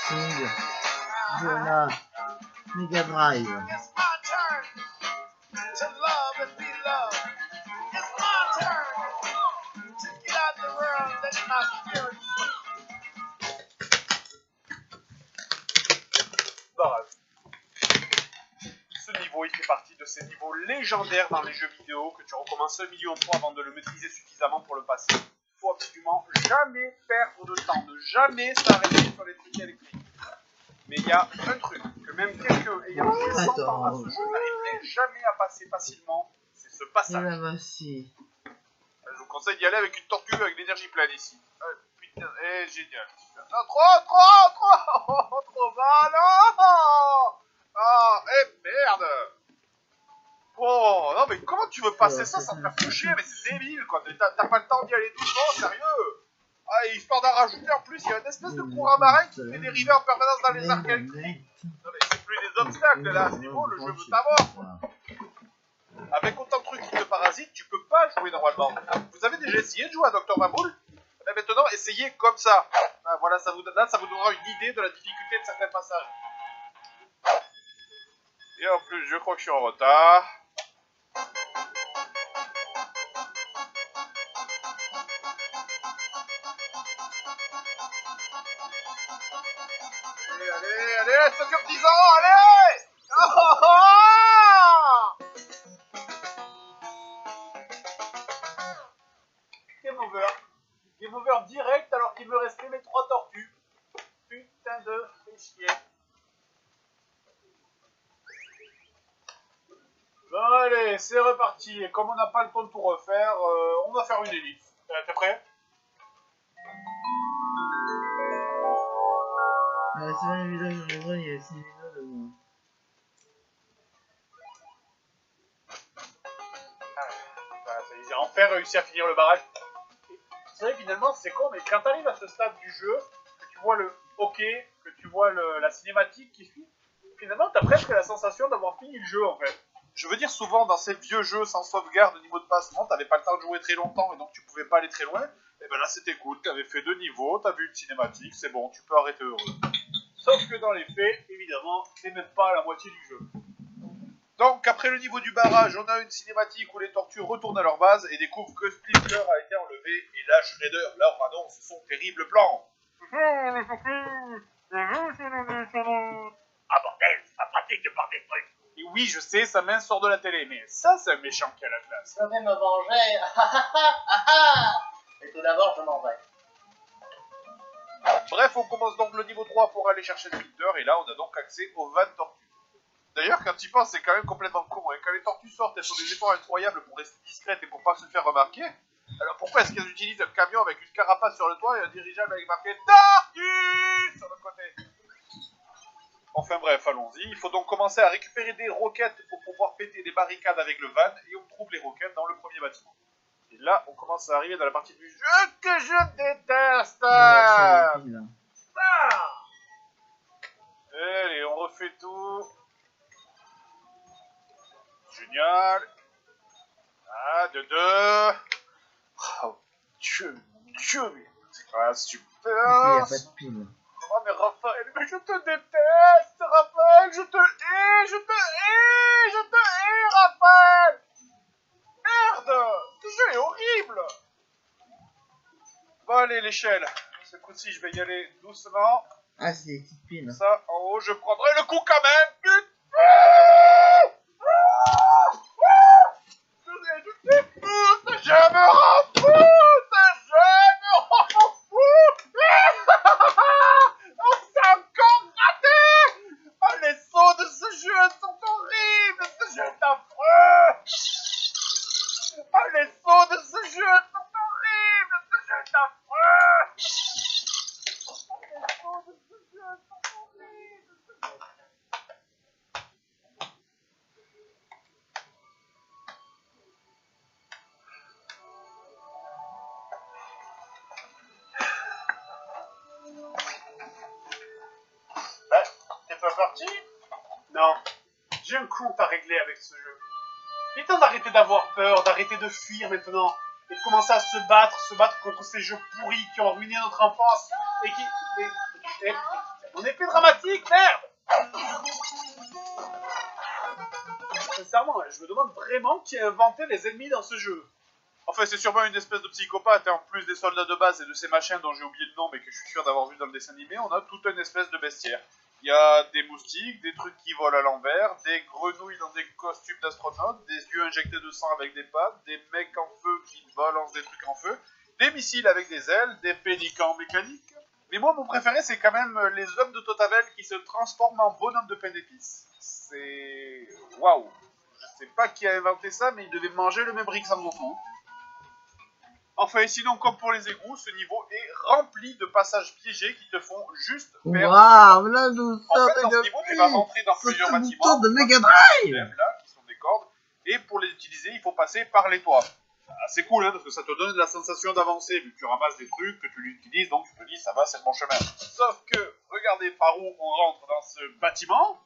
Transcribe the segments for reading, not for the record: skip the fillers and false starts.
Sing de la Mega Drive. It's my turn to love and be loved. It's my turn to get out the world and let my spirit Bref. Ce niveau, il fait partie de ces niveaux légendaires dans les jeux vidéo que tu recommences 1 million de fois avant de le maîtriser suffisamment pour le passer. Il faut absolument jamais perdre de temps, ne jamais s'arrêter sur les trucs électriques. Mais il y a un truc que même quelqu'un ayant joué 100 ans à ce jeu n'arriverait jamais à passer facilement, c'est ce passage. Voici. Je vous conseille d'y aller avec une tortue avec l'énergie pleine ici. Putain, génial. Non, trop bas, non. Ah, merde. Oh, non, mais comment tu veux passer ça sans te faire toucher? Mais c'est débile, quoi. T'as pas le temps d'y aller doucement, sérieux. Ah, et histoire d'en rajouter, en plus, il y a une espèce de courant marin qui fait dériver en permanence dans les arcs électriques. Non, mais c'est plus des obstacles, là, à ce niveau, le jeu veut t'avoir, quoi. Avec autant de trucs qui te parasitent, tu peux pas jouer normalement. Vous avez déjà essayé de jouer à Dr Maboul? Et maintenant, essayez comme ça. Ah, voilà, ça vous donnera une idée de la difficulté de certains passages. Et en plus, je crois que je suis en retard. Allez, ça dure 10 ans, allez. Game over. Game over direct alors qu'il me restait mes 3 tortues. Putain de chier. Bon allez, c'est reparti. Et comme on n'a pas le temps de tout refaire, on va faire une ellipse. T'es prêt? C'est pas une vidéo de moi, il y a aussi une vidéo de moi. J'ai enfin réussi à finir le barrage. C'est vrai, finalement, c'est con, mais quand t'arrives à ce stade du jeu, que tu vois le hockey, que tu vois la cinématique qui suit, finalement, t'as presque la sensation d'avoir fini le jeu, en fait. Je veux dire, souvent, dans ces vieux jeux sans sauvegarde de niveau de passement, t'avais pas le temps de jouer très longtemps, et donc tu pouvais pas aller très loin. Et ben là, c'était cool, t'avais fait 2 niveaux, t'as vu une cinématique, c'est bon, tu peux arrêter heureux. Sauf que dans les faits, évidemment, c'est même pas la moitié du jeu. Donc, après le niveau du barrage, on a une cinématique où les tortues retournent à leur base et découvrent que Splinter a été enlevé et là, Shredder leur annonce son terrible plan. Ah bordel, c'est pas pratique de porter des trucs. Et oui, je sais, sa main sort de la télé, mais ça, c'est un méchant qui a la classe. Je vais me venger. Et tout d'abord, je m'en vais. Bref, on commence donc le niveau 3 pour aller chercher Splinter et là, on a donc accès aux 20 tortues. D'ailleurs, quand tu y penses, c'est quand même complètement con. Hein. Quand les tortues sortent, elles font des efforts incroyables pour rester discrètes et pour pas se faire remarquer. Alors pourquoi est-ce qu'elles utilisent un camion avec une carapace sur le toit et un dirigeable avec marqué TORTUE sur le côté? Enfin bref, allons-y. Il faut donc commencer à récupérer des roquettes pour pouvoir péter des barricades avec le van et on trouve les roquettes dans le premier bâtiment. Et là, on commence à arriver dans la partie du jeu que je déteste. Allez, on refait tout. Génial. Ah, de deux. Oh, Dieu, mais c'est quand même super. Il n'y a pas de pile. Oh, mais Raphaël, mais je te déteste, Raphaël. Je te hais, Raphaël. Merde, ce jeu est horrible. Bon, allez, l'échelle. Ce coup-ci, je vais y aller doucement. Ah, c'est des petites piles. Ça, en haut, je prendrai le coup quand même. Putain. Je me rends fou. Oh, c'est encore raté. Oh, les sauts de ce jeu sont horribles. Ce jeu est affreux. Oh, les sauts de ce jeu sont horribles. Ce jeu est affreux. Les sauts de ce jeu sont horribles. T'es pas parti? Non. J'ai un compte à régler avec ce jeu. Il est temps d'arrêter d'avoir peur, d'arrêter de fuir maintenant, et de commencer à se battre contre ces jeux pourris qui ont ruiné notre enfance, et qui... effet dramatique, merde! Sincèrement, je me demande vraiment qui a inventé les ennemis dans ce jeu. Enfin, c'est sûrement une espèce de psychopathe, hein. En plus des soldats de base et de ces machins dont j'ai oublié le nom, mais que je suis sûr d'avoir vu dans le dessin animé, on a toute une espèce de bestiaire. Il y a des moustiques, des trucs qui volent à l'envers, des grenouilles dans des costumes d'astronautes, des yeux injectés de sang avec des pattes, des mecs en feu qui balancent des trucs en feu, des missiles avec des ailes, des pélicans mécaniques. Mais moi, mon préféré, c'est quand même les hommes de Totavel qui se transforment en bonhommes de pain d'épices. C'est... waouh! Je sais pas qui a inventé ça, mais ils devaient manger le même riz que Sangoku. Enfin, sinon, comme pour les égouts, ce niveau est rempli de passages piégés qui te font juste perdre. Waouh, là nous En sommes fait, dans ce niveau, tu vas rentrer dans plusieurs bâtiments. de Mega Drive. Là, qui sont des cordes. Et pour les utiliser, il faut passer par les toits. C'est cool, hein, parce que ça te donne la sensation d'avancer, vu que tu ramasses des trucs, que tu l'utilises, donc tu te dis, ça va, c'est le bon chemin. Sauf que, regardez par où on rentre dans ce bâtiment.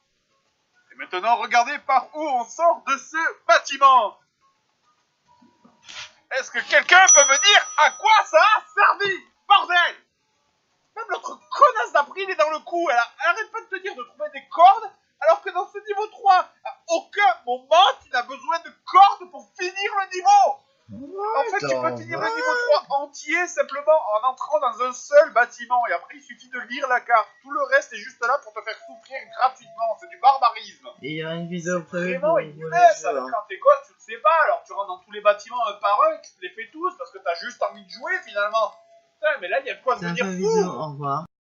Et maintenant, regardez par où on sort de ce bâtiment. Est-ce que quelqu'un peut me dire à quoi ça a servi? Bordel! Même notre connasse d'April est dans le coup. Elle arrête pas de te dire de trouver des cordes, alors que dans ce niveau 3, à aucun moment tu n'as besoin de cordes pour finir le niveau. En fait, tu peux finir le niveau 3 entier simplement en entrant dans un seul bâtiment. Et après, il suffit de lire la carte. Tout le reste est juste là pour te faire souffrir gratuitement. C'est du barbarisme. Et il y a une vidéo prévue Vraiment pour inhumain, ça. le jeu. Quand t'es gosse, tu le sais pas. Alors tu rentres dans tous les bâtiments un par un et tu te les fais tous parce que t'as juste envie de jouer finalement. Putain, mais là, il y a de quoi C'est un devenir peu fou. vidéo, au revoir.